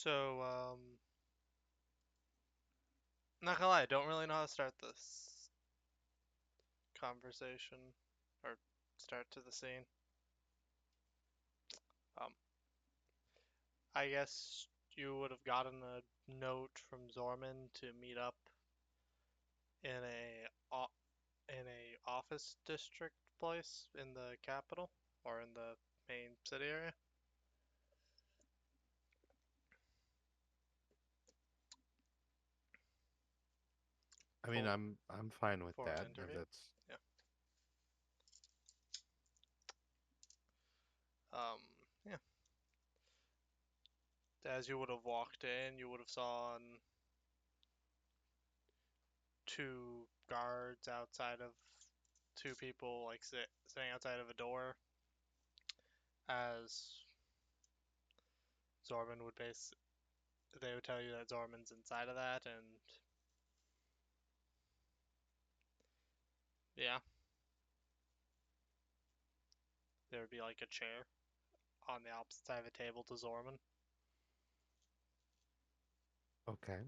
So, not gonna lie, I don't really know how to start this conversation or start to the scene. Um, I guess you would have gotten a note from Zorman to meet up in a office district place in the capital or in the main city area. I mean, for I'm fine with for an that. If interview. that's Yeah. Um, yeah. As you would have walked in, you would have saw two guards outside of two people like sitting outside of a door as Zorman would base they would tell you that Zorman's inside of that and yeah, there would be like a chair on the opposite side of a table to Zorman. okay.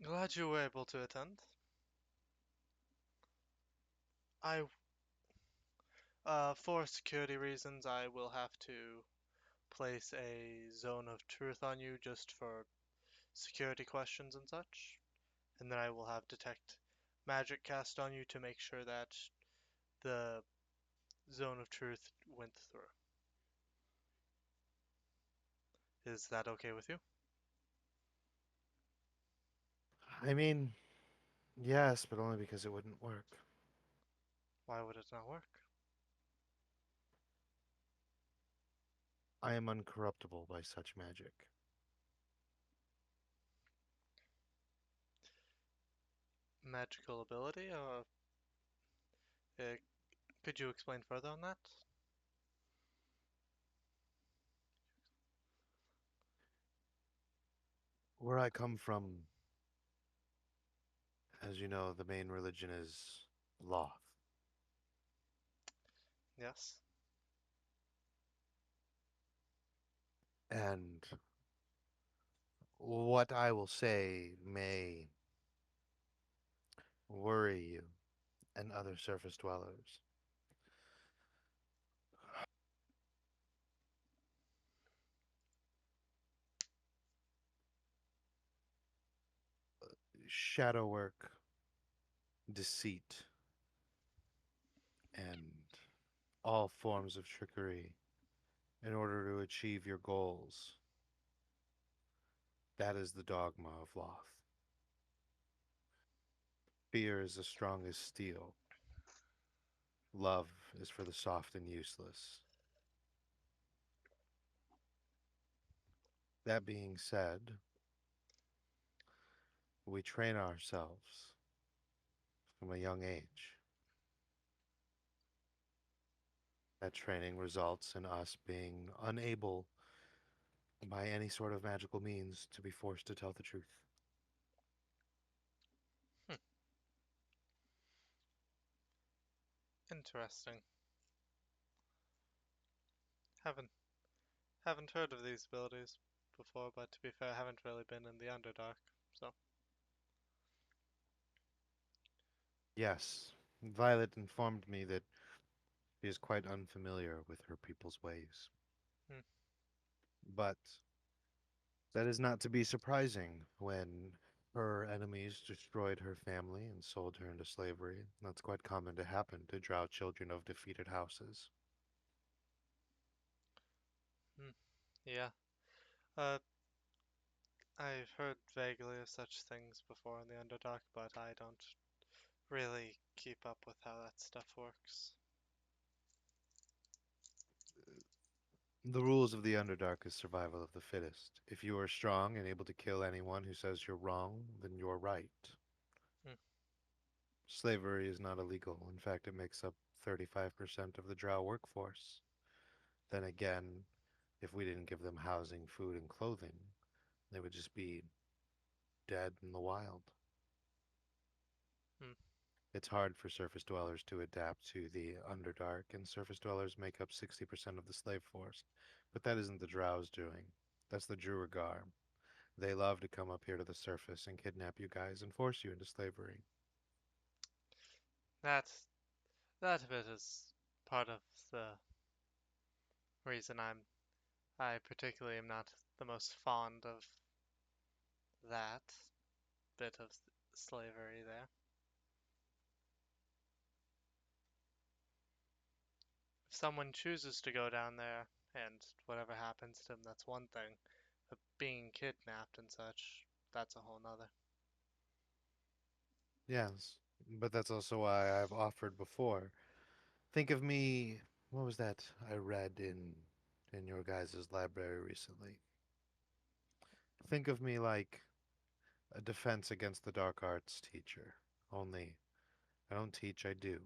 Glad you were able to attend. I for security reasons I will have to place a zone of truth on you just for security questions and such. And then I will have detect magic cast on you to make sure that the zone of truth went through. Is that okay with you? I mean, yes, but only because it wouldn't work. Why would it not work? I am uncorruptible by such magic. Magical ability? Uh, could you explain further on that? Where I come from, as you know, the main religion is Loth. Yes. And what I will say may worry you and other surface dwellers. Shadow work, deceit, and all forms of trickery in order to achieve your goals. That is the dogma of Loth. Fear is the strongest steel. Love is for the soft and useless. That being said, we train ourselves from a young age. That training results in us being unable, by any sort of magical means, to be forced to tell the truth. Hmm. Interesting. Haven't haven't heard of these abilities before, but to be fair, I haven't really been in the Underdark, so Yes, Violet informed me that she is quite unfamiliar with her people's ways. hmm. But that is not to be surprising when her enemies destroyed her family and sold her into slavery. That's quite common to happen to drow children of defeated houses. Hmm. Yeah. Uh, I've heard vaguely of such things before in the Underdark, but I don't really keep up with how that stuff works. The rules of the Underdark is survival of the fittest. If you are strong and able to kill anyone who says you're wrong, then you're right. Hmm. Slavery is not illegal. In fact, it makes up 35% of the drow workforce. Then again, if we didn't give them housing, food, and clothing, they would just be dead in the wild. Hmm. It's hard for surface dwellers to adapt to the Underdark, and surface dwellers make up 60% of the slave force. But that isn't the Drow's doing. That's the Druagar. They love to come up here to the surface and kidnap you guys and force you into slavery. That that bit is part of the reason I particularly am not the most fond of that bit of slavery there. If someone chooses to go down there and whatever happens to them, that's one thing. But being kidnapped and such, that's a whole nother. Yes, but that's also why I've offered before. Think of me, what was that I read in your guys' library recently? Think of me like a defense against the dark arts teacher. Only I don't teach, I do.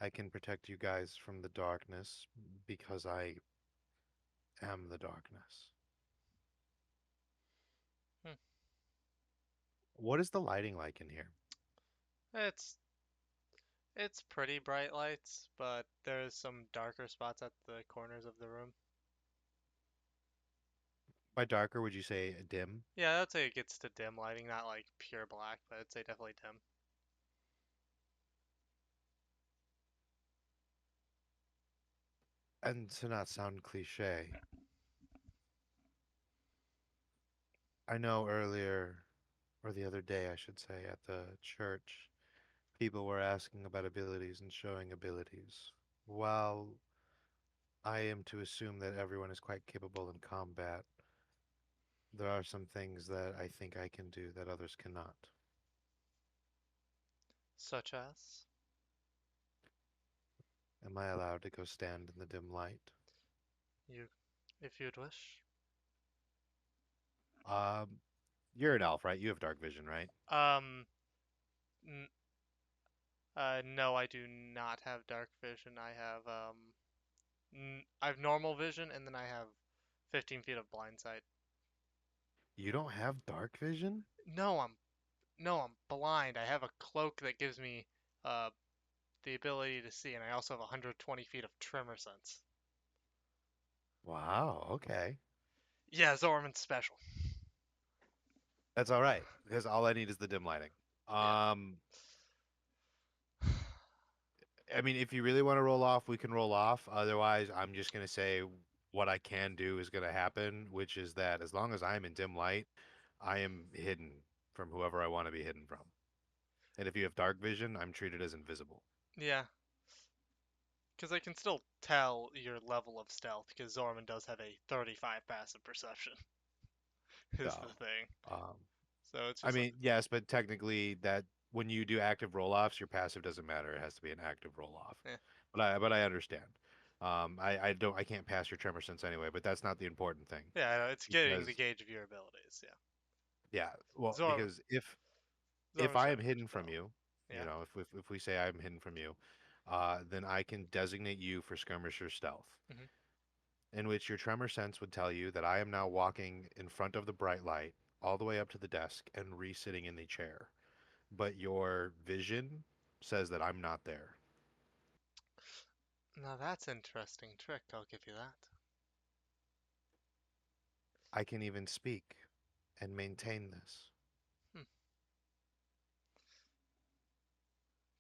I can protect you guys from the darkness because I am the darkness. Hmm. What is the lighting like in here? It's it's pretty bright lights, but there's some darker spots at the corners of the room. By darker, would you say dim? Yeah, I'd say it gets to dim lighting, not like pure black, but I'd say definitely dim. And to not sound cliche, I know earlier, or the other day, I should say, at the church, people were asking about abilities and showing abilities. While I am to assume that everyone is quite capable in combat, there are some things that I think I can do that others cannot. Such as, Am I allowed to go stand in the dim light? you, if you'd wish. Um, you're an elf, right? You have dark vision, right? Um, n no, I do not have dark vision. I have normal vision, and then I have 15 feet of blind sight. You don't have dark vision? No, I'm blind. I have a cloak that gives me uh the ability to see, and I also have 120 feet of tremor sense. Wow, okay. Yeah, Zorman's special. That's all right, because all I need is the dim lighting. Yeah. Um, I mean, if you really want to roll off, we can roll off. Otherwise, I'm just gonna say what I can do is gonna happen, which is that as long as I'm in dim light, I am hidden from whoever I want to be hidden from. And if you have dark vision, I'm treated as invisible. Yeah, because I can still tell your level of stealth, because Zorman does have a 35 passive perception, is the So, thing. um, So it's I just, mean, yes, but technically that when you do active roll-offs, your passive doesn't matter. It has to be an active roll-off. yeah, But I understand. I can't pass your tremor sense anyway, but that's not the important thing yeah, I know, it's getting the because gauge of your abilities. Yeah, yeah, well, Zorman, because if Zorman I should am have good hidden from spell. you, Yeah. if we say I'm hidden from you, then I can designate you for skirmisher stealth, Hmm. in which your tremor sense would tell you that I am now walking in front of the bright light all the way up to the desk and re-sitting in the chair. But your vision says that I'm not there. Now that's interesting trick. I'll give you that. I can even speak and maintain this. Hmm.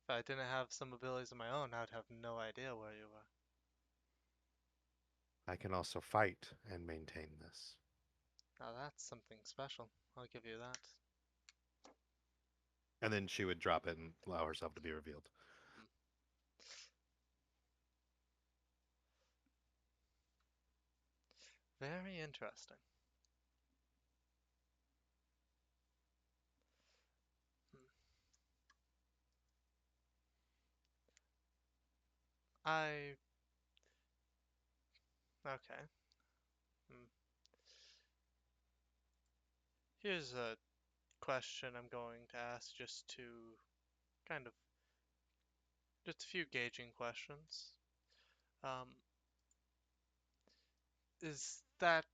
If I didn't have some abilities of my own, I'd have no idea where you were. I can also fight and maintain this. Now that's something special. I'll give you that. And then she would drop it and allow herself to be revealed. Hmm. Very interesting. Hmm. I okay. Hmm. Here's a question I'm going to ask just to kind of just a few gauging questions. Um, is that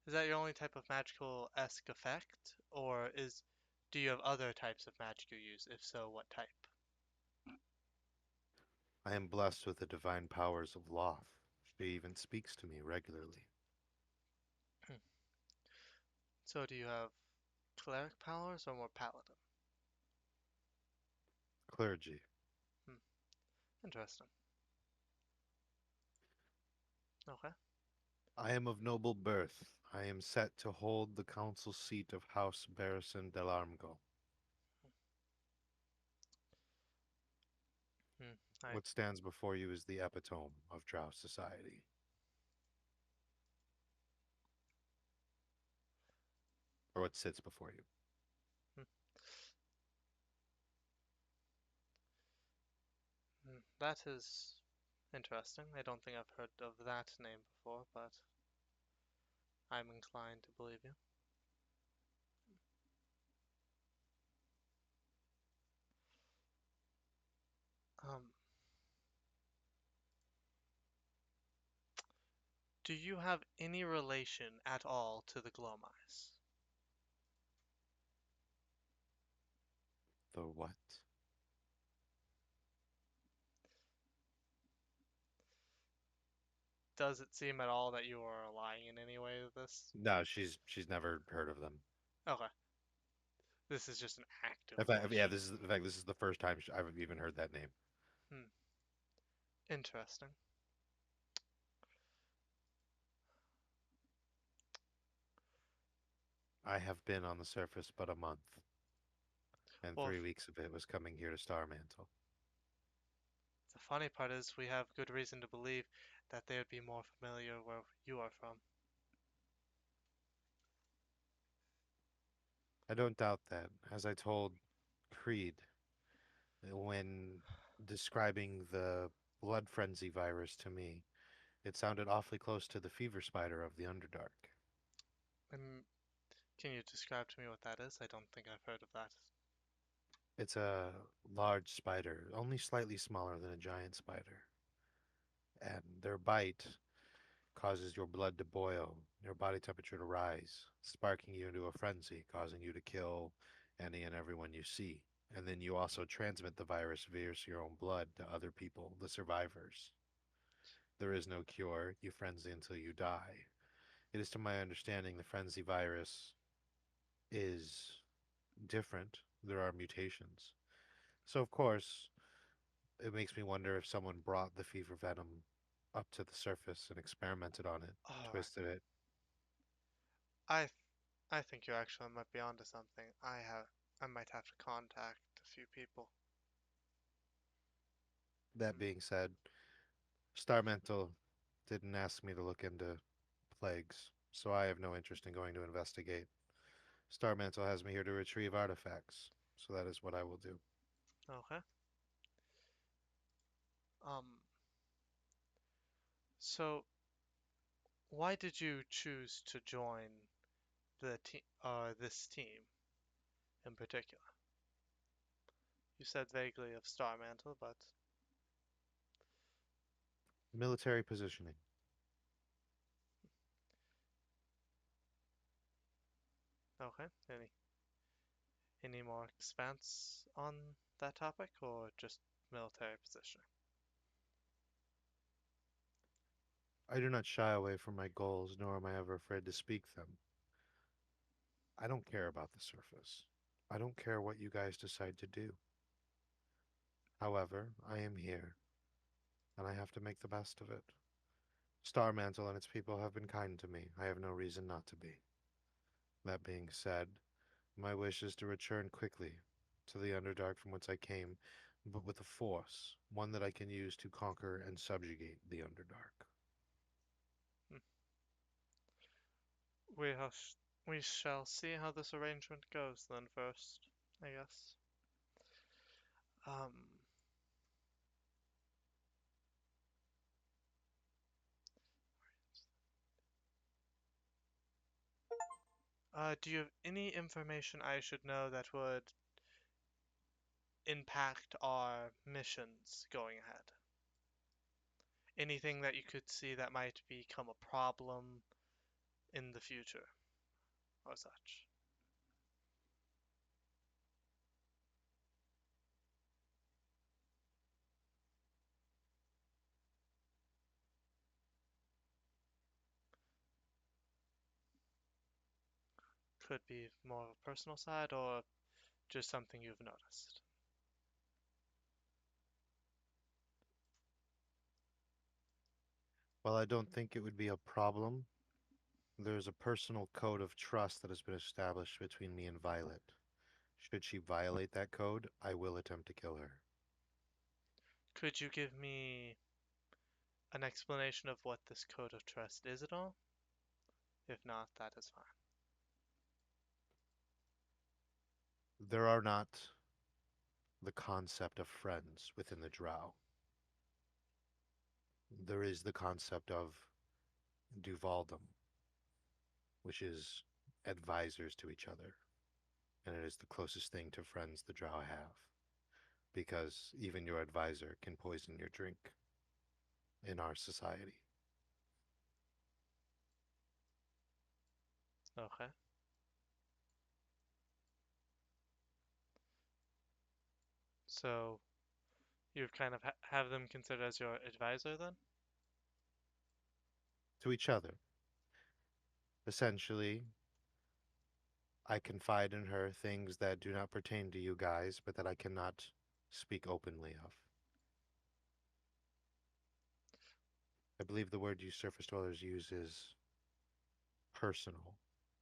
is that your only type of magical esque effect, or is do you have other types of magic you use? If so, what type? I am blessed with the divine powers of Loth. She even speaks to me regularly. So do you have cleric powers or more paladin? Clergy. Hmm, interesting. Okay. I am of noble birth. I am set to hold the council seat of House Barrison del Armgo. Hmm. I What stands before you is the epitome of Drow society. Or what sits before you. hmm. That is interesting. I don't think I've heard of that name before, but I'm inclined to believe you. Um, do you have any relation at all to the Glowmice? The what? Does it seem at all that you are lying in any way with this? No, she's never heard of them. Okay, this is just an active In fact, yeah, question. this is the first time I've even heard that name. Hmm, interesting. I have been on the surface but a month, and Well, 3 weeks of it was coming here to Starmantle. the funny part is we have good reason to believe that they would be more familiar where you are from. I don't doubt that. As I told Creed when describing the blood frenzy virus to me, it sounded awfully close to the fever spider of the Underdark. And can you describe to me what that is? I don't think I've heard of that. It's a large spider, only slightly smaller than a giant spider, and their bite causes your blood to boil, your body temperature to rise, sparking you into a frenzy, causing you to kill any and everyone you see. And then you also transmit the virus via your own blood to other people, the survivors. There is no cure. You frenzy until you die. It is to my understanding the frenzy virus is different. There are mutations. So, of course, it makes me wonder if someone brought the fever venom up to the surface and experimented on it, All right. twisted it. I th- I think you actually might be onto something. I might have to contact a few people. That Hmm. being said, Starmental didn't ask me to look into plagues, so I have no interest in going to investigate. Starmantle has me here to retrieve artifacts, so that is what I will do. Okay. Um. So why did you choose to join the team? This team in particular. You said vaguely of Star Mantle, but Military positioning. okay. Any more expanse on that topic, or just military positioning? I do not shy away from my goals, nor am I ever afraid to speak them. I don't care about the surface. I don't care what you guys decide to do. However, I am here, and I have to make the best of it. Starmantle and its people have been kind to me. I have no reason not to be. That being said, my wish is to return quickly to the Underdark from whence I came, but with a force, one that I can use to conquer and subjugate the Underdark. Hmm. We have, we shall see how this arrangement goes then first, I guess. Um, do you have any information I should know that would impact our missions going ahead? Anything that you could see that might become a problem in the future or such? could be more of a personal side or just something you've noticed. Well, I don't think it would be a problem. There's a personal code of trust that has been established between me and Violet. Should she violate that code, I will attempt to kill her. Could you give me an explanation of what this code of trust is at all? If not, that is fine. There are not the concept of friends within the Drow. There is the concept of Duvaldum, which is advisors to each other, and it is the closest thing to friends the Drow have, because even your advisor can poison your drink in our society. Okay. So you kind of have them considered as your advisor then? To each other. Essentially, I confide in her things that do not pertain to you guys, but that I cannot speak openly of. I believe the word you surface dwellers use is personal,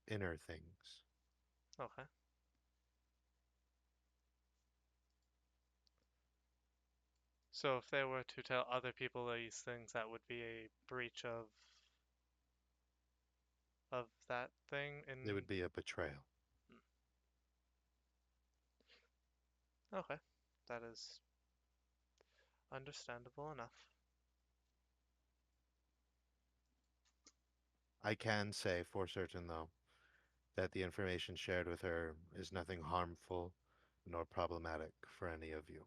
inner things. Okay. So if they were to tell other people these things, that would be a breach of that thing It in. would be a betrayal. Okay. That is understandable enough. I can say for certain, though, that the information shared with her is nothing harmful nor problematic for any of you.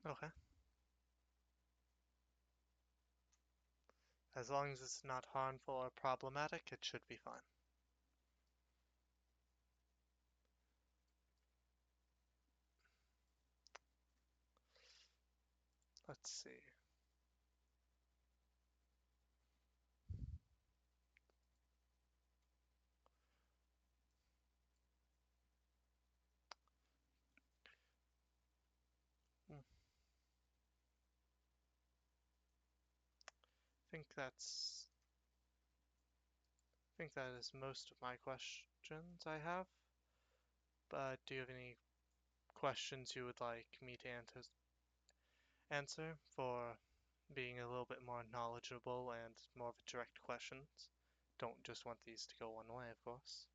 Okay. As long as it's not harmful or problematic, it should be fine. Let's see. Hmm, think that's I think that is most of my questions I have. But do you have any questions you would like me to answer for being a little bit more knowledgeable and more of a direct questions? Don't just want these to go one way, of course.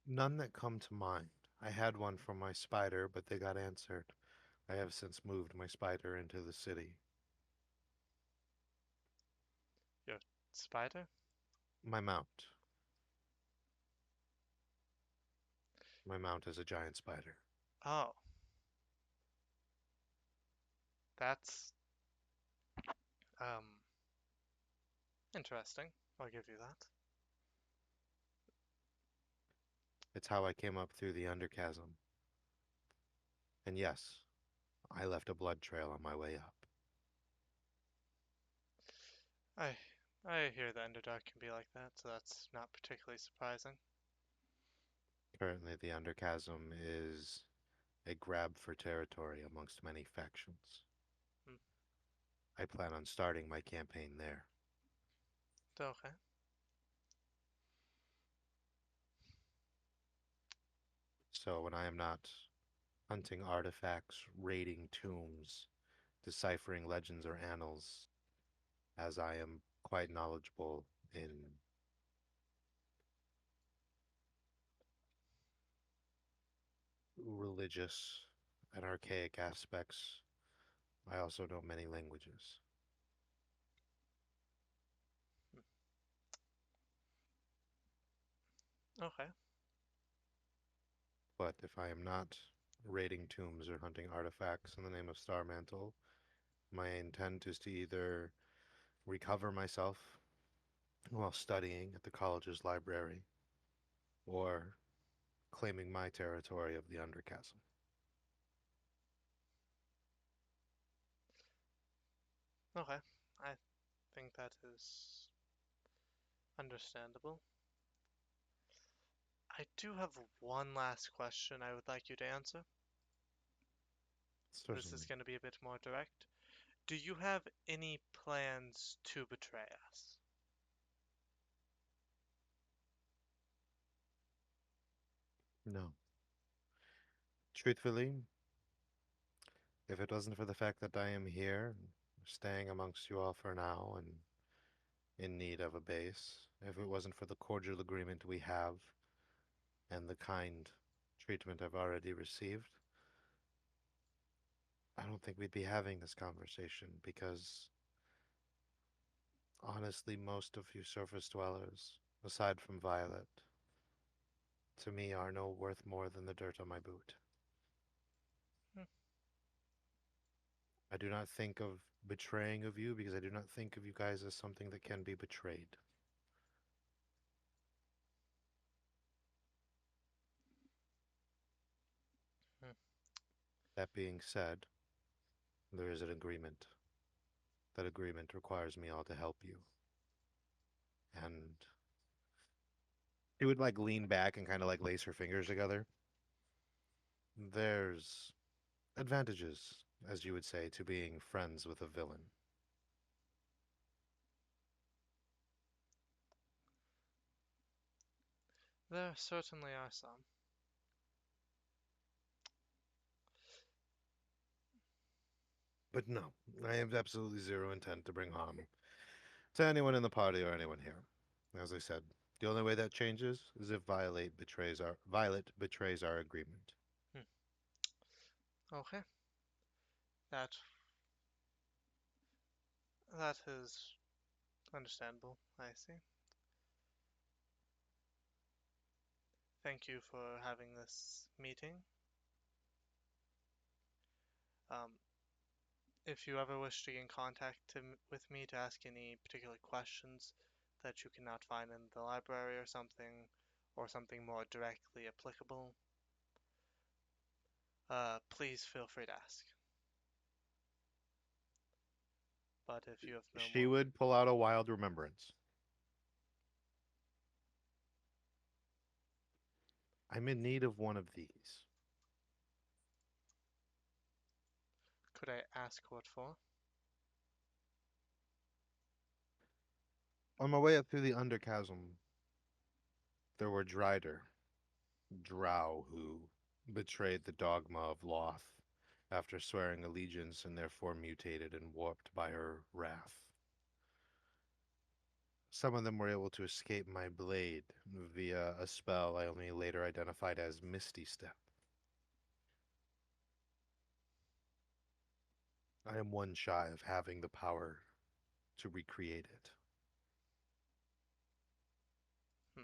None that come to mind. I had one from my spider, but they got answered. I have since moved my spider into the city. Your spider? My mount. My mount is a giant spider. Oh, that's um interesting. I'll give you that. It's how I came up through the underchasm. And yes, I left a blood trail on my way up. I I hear the Underdark can be like that, so that's not particularly surprising. Currently, the underchasm is a grab for territory amongst many factions. Hmm. I plan on starting my campaign there. Okay. So when I am not hunting artifacts, raiding tombs, deciphering legends or annals, as I am quite knowledgeable in religious and archaic aspects, I also know many languages. Okay. But if I am not raiding tombs or hunting artifacts in the name of Starmantle, my intent is to either recover myself while studying at the college's library or claiming my territory of the Underchasm. Okay, I think that is understandable. I do have one last question I would like you to answer. This is Certainly. going to be a bit more direct. Do you have any plans to betray us? No. Truthfully, if it wasn't for the fact that I am here, staying amongst you all for now and in need of a base, if it wasn't for the cordial agreement we have and the kind treatment I've already received, I don't think we'd be having this conversation because honestly, most of you surface dwellers, aside from Violet, to me are no worth more than the dirt on my boot. Hmm, I do not think of betraying of you because I do not think of you guys as something that can be betrayed. hmm. That being said, there is an agreement. That agreement requires me all to help you. And she would like lean back and kind of like lace her fingers together. There's advantages, as you would say, to being friends with a villain. There certainly are some. But no, I have absolutely zero intent to bring harm to anyone in the party or anyone here. As I said, the only way that changes is if Violet betrays our agreement. Hmm. Okay, that that is understandable. I see. Thank you for having this meeting. Um, if you ever wish to get in contact with me to ask any particular questions that you cannot find in the library or something more directly applicable, please feel free to ask. But if you have no She more, would pull out a wild remembrance. I'm in need of one of these. could I ask what for? On my way up through the Underchasm, there were drow who betrayed the dogma of Loth after swearing allegiance and therefore mutated and warped by her wrath. Some of them were able to escape my blade via a spell I only later identified as Misty Step. I am one shy of having the power to recreate it. Hmm.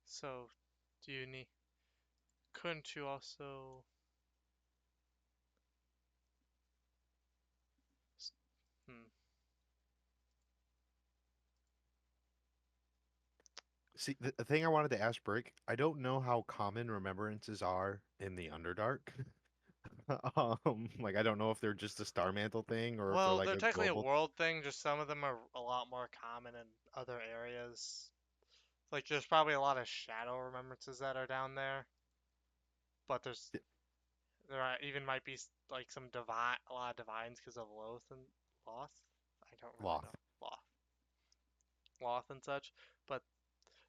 So, do you need? Couldn't you also? Hmm. See, the thing I wanted to ask Brick, I don't know how common remembrances are in the Underdark. Like I don't know if they're just a Star Mantle thing or if they're Well, like they're a technically a global. world thing. Just some of them are a lot more common in other areas. Like, there's probably a lot of shadow remembrances that are down there, but even might be like a lot of divines because of Loth and Loth. I don't really know Loth. Loth and such, but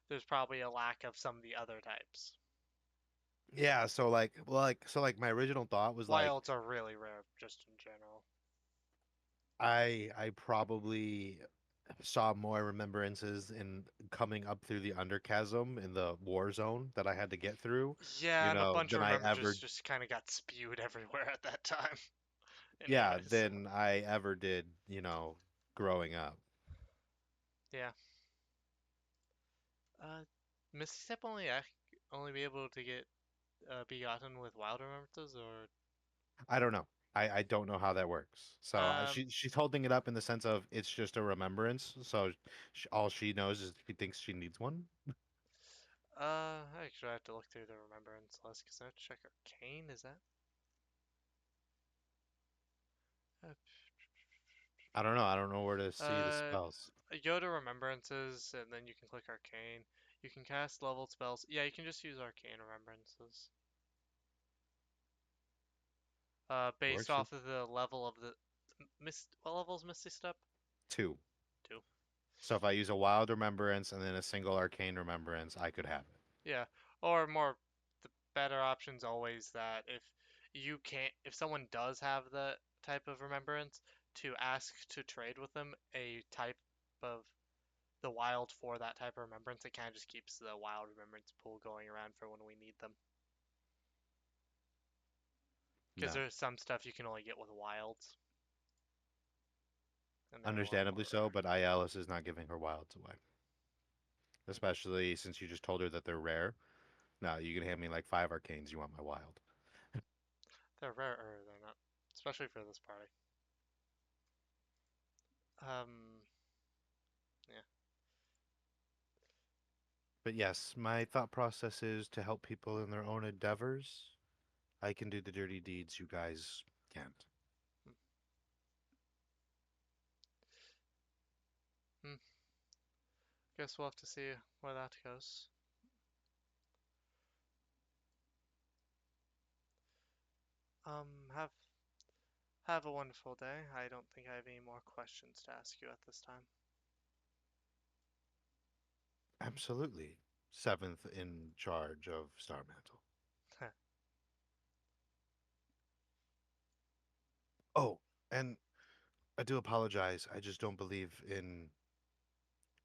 there's probably a lack of some of the other types. Yeah, so like my original thought was like Wilds are really rare, just in general. I probably saw more remembrances in coming up through the Underchasm in the war zone that I had to get through, Yeah, and a bunch of than I remembrances ever just kind of got spewed everywhere at that time. yeah, Anyways, than I ever did, growing up. yeah. Uh, Misty Step only be able to get begotten with wild remembrances, or I don't know. I don't know how that works. So um, she's holding it up in the sense of it's just a remembrance. So all she knows is she thinks she needs one. I actually have to look through the remembrance list because I have to check Arcane. Is that? I don't know. I don't know where to see the Uh, spells. go to Remembrances and then you can click Arcane. You can cast leveled spells. Yeah, you can just use Arcane Remembrances. Based Works for off of the level of the Mist. What level is Misty Step? two. Two. So if I use a wild remembrance and then a single arcane remembrance, I could have it. Yeah, or more, the better option's always that if someone does have the type of remembrance, to ask to trade with them a type of the wild for that type of remembrance. It kind of just keeps the wild remembrance pool going around for when we need them. Because No. there's some stuff you can only get with wilds, and they're a lot Understandably more so, rare. but Alice is not giving her wilds away. Especially since you just told her that they're rare. No, you can hand me like 5 arcanes. You want my wild. They're rarer than that, especially for this party. Yeah. But yes, my thought process is to help people in their own endeavors. I can do the dirty deeds you guys can't. Hmm. Hmm. Guess we'll have to see where that goes. Have a wonderful day. I don't think I have any more questions to ask you at this time. Absolutely. Seventh in charge of Star Mantle. Oh, and I do apologize. I just don't believe in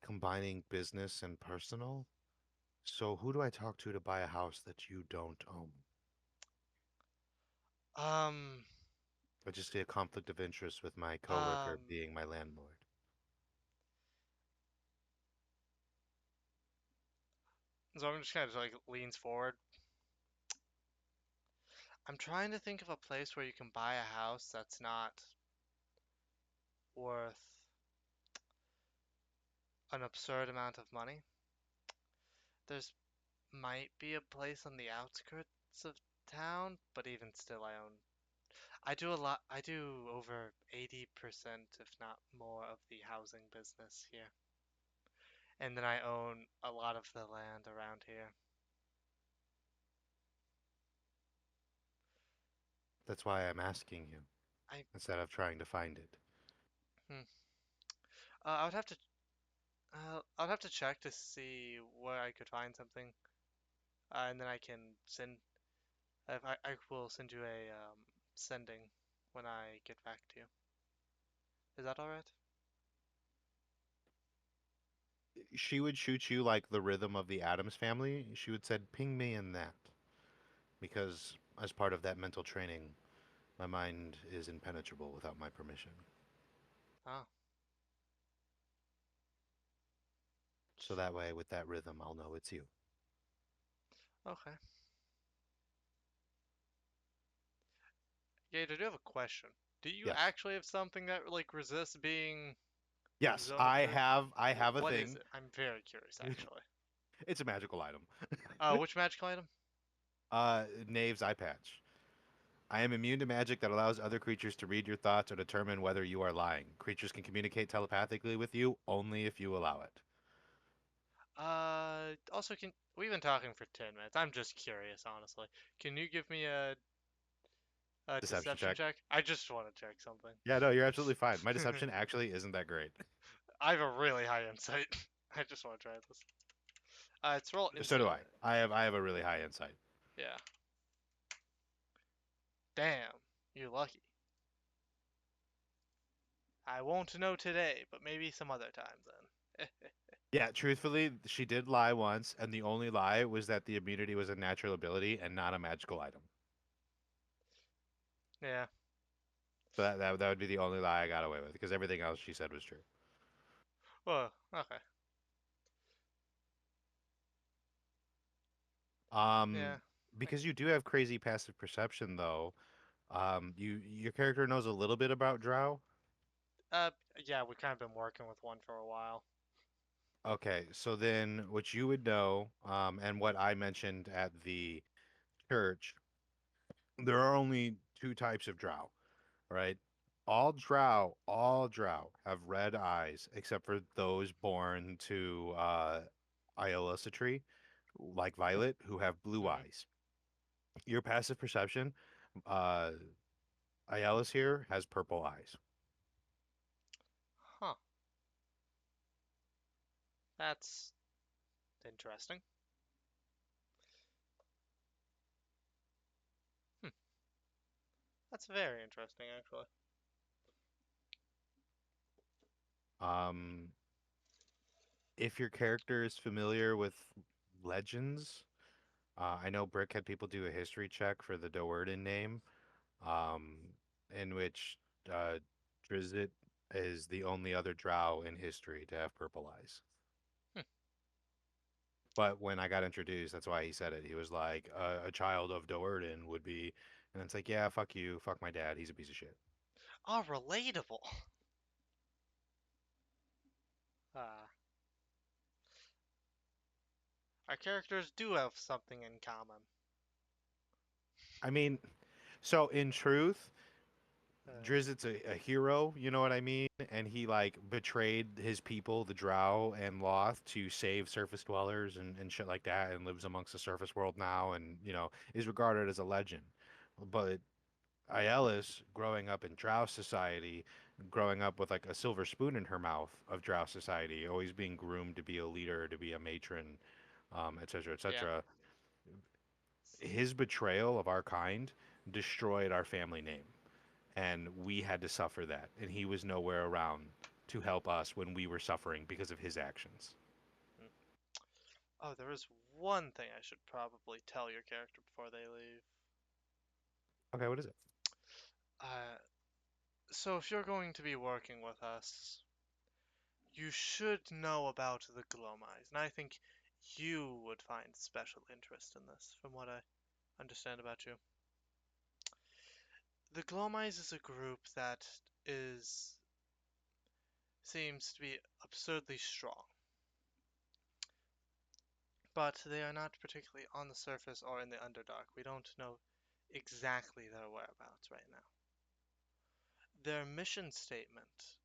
combining business and personal. So who do I talk to buy a house that you don't own? um, I just see a conflict of interest with my coworker um, being my landlord. so I'm just kind of like leans forward. I'm trying to think of a place where you can buy a house that's not worth an absurd amount of money. There's might be a place on the outskirts of town, but even still, I do a lot. I do over 80%, if not more, of the housing business here. And then I own a lot of the land around here. That's why I'm asking you I instead of trying to find it. hmm. I would have to I'd have to check to see where I could find something, and then I can send. I will send you a sending when I get back to you. Is that all right? She would shoot you like the rhythm of the Adams family. She would said, "Ping me in that," because as part of that mental training, my mind is impenetrable without my permission. Oh, So that way, with that rhythm, I'll know it's you. okay. Gage, I do have a question. Do you Yes. actually have something that like resists being Yes, zone of I truth? have I have a What is thing. it? I'm very curious, actually. It's a magical item. Which magical item? Knave's eye patch. I am immune to magic that allows other creatures to read your thoughts or determine whether you are lying. Creatures can communicate telepathically with you only if you allow it. Also, can we've been talking for 10 minutes. I'm just curious, honestly. Can you give me a Deception deception check. check? I just want to check something. Yeah, no, you're absolutely fine. My deception actually isn't that great. I have a really high insight. I just want to try this. It's roll So do insight. I. I have a really high insight. Yeah. Damn, you're lucky. I won't know today, but maybe some other time then. Yeah, truthfully, she did lie once, and the only lie was that the immunity was a natural ability and not a magical item. Yeah. So that would be the only lie I got away with, because everything else she said was true. Well, okay. Um, Yeah. I, because you do have crazy passive perception, though. Your character knows a little bit about Drow. uh, yeah, we've kind of been working with one for a while. Okay, so then what you would know, and what I mentioned at the church, there are only two types of drow, right? All drow have red eyes, except for those born to Iolocitry, like Violet, who have blue Hmm. eyes. Your passive perception, uh, Ayalis here has purple eyes. Huh. That's interesting. Hmm. That's very interesting, actually. Um, if your character is familiar with legends, I know Brick had people do a history check for the Doerdan name, um, in which uh, Drizzt is the only other drow in history to have purple eyes. Hmm. But when I got introduced, that's why he said it. He was like, a child of Doerdan would be, and it's like, yeah, fuck you, fuck my dad, he's a piece of shit. Oh, relatable. Ah, our characters do have something in common. I mean, so in truth, Uh, Drizzt's a hero, you know what I mean? And he like betrayed his people, the Drow and Loth, to save surface dwellers and shit like that, and lives amongst the surface world now, and is regarded as a legend. But Aelis, growing up in Drow society, growing up with like a silver spoon in her mouth of Drow society, always being groomed to be a leader, to be a matron, et cetera, et yeah. cetera. His betrayal of our kind destroyed our family name, and we had to suffer that, and he was nowhere around to help us when we were suffering because of his actions. Hmm. Oh, there is one thing I should probably tell your character before they leave. Okay, what is it? Uh, so if you're going to be working with us, you should know about the Glowmise, and I think you would find special interest in this, from what I understand about you. The Glowmise is a group that is seems to be absurdly strong, but they are not particularly on the surface or in the Underdark. We don't know exactly their whereabouts right now. Their mission statement,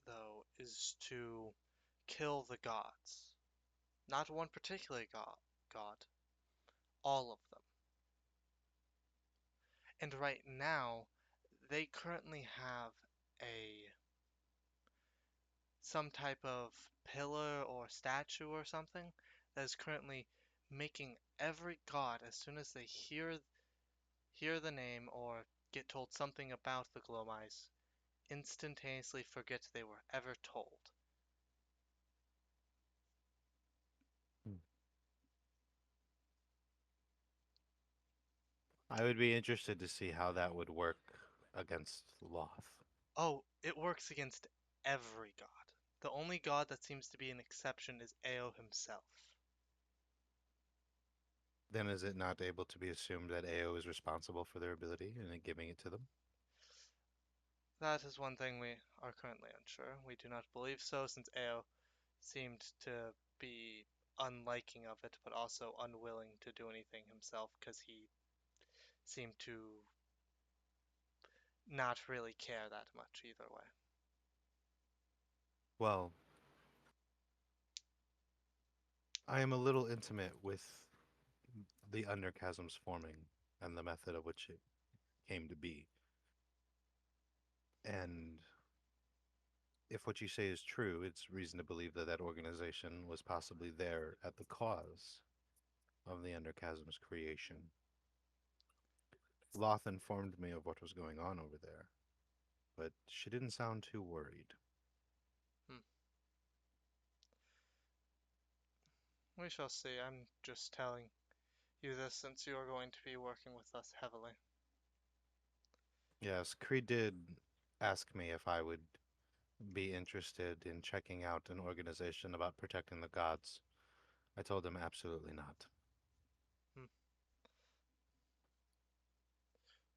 though, is to kill the gods. Not one particular god, all of them. And right now, they currently have a some type of pillar or statue or something that is currently making every god, as soon as they hear the name or get told something about the Glowmise, instantaneously forget they were ever told. Hmm. I would be interested to see how that would work against Loth. Oh, it works against every god. The only god that seems to be an exception is Ao himself. Then is it not able to be assumed that AO is responsible for their ability and then giving it to them? That is one thing we are currently unsure. We do not believe so, since Ao seemed to be unliking of it, but also unwilling to do anything himself because he seemed to not really care that much either way. Well, I am a little intimate with the underchasm's forming and the method of which it came to be. And if what you say is true, it's reason to believe that that organization was possibly there at the cause of the Underchasm's creation. Loth informed me of what was going on over there, but she didn't sound too worried. Hmm. We shall see. I'm just telling you this since you are going to be working with us heavily. Yes, Creed did ask me if I would be interested in checking out an organization about protecting the gods. I told him absolutely not. Hmm.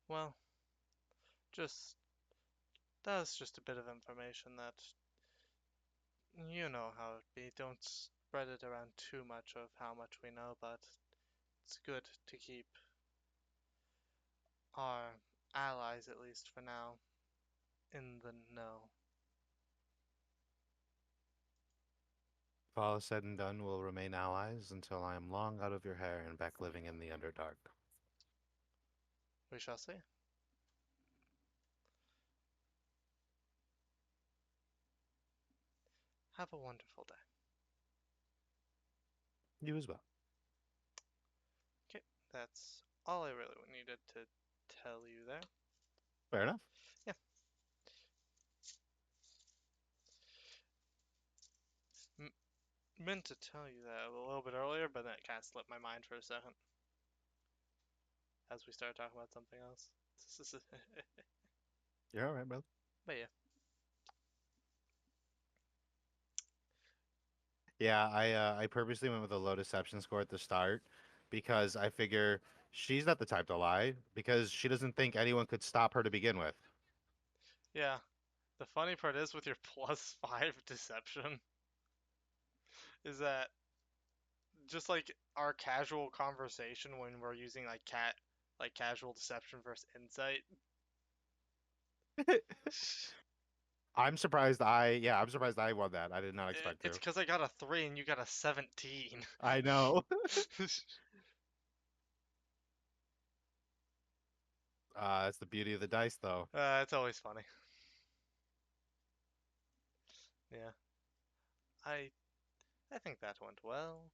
Well, just that was just a bit of information that You know how it be. Don't spread it around too much of how much we know, but it's good to keep our allies, at least for now, in the know. If all is said and done, we'll remain allies until I am long out of your hair and back living in the Underdark. We shall see. Have a wonderful day. You as well. Okay, that's all I really needed to tell you there. Fair enough. Yeah, m meant to tell you that a little bit earlier, but then it kind of slipped my mind for a second as we started talking about something else. You're all right, brother. But yeah, Yeah, I purposely went with a low deception score at the start because I figure she's not the type to lie because she doesn't think anyone could stop her to begin with. yeah. The funny part is with your +5 deception is that just like our casual conversation when we're using like casual deception versus insight. I'm surprised I won that. I did not expect It's to. because I got a 3 and you got a 17. I know. That's the beauty of the dice, though. It's always funny. Yeah, I I think that went well.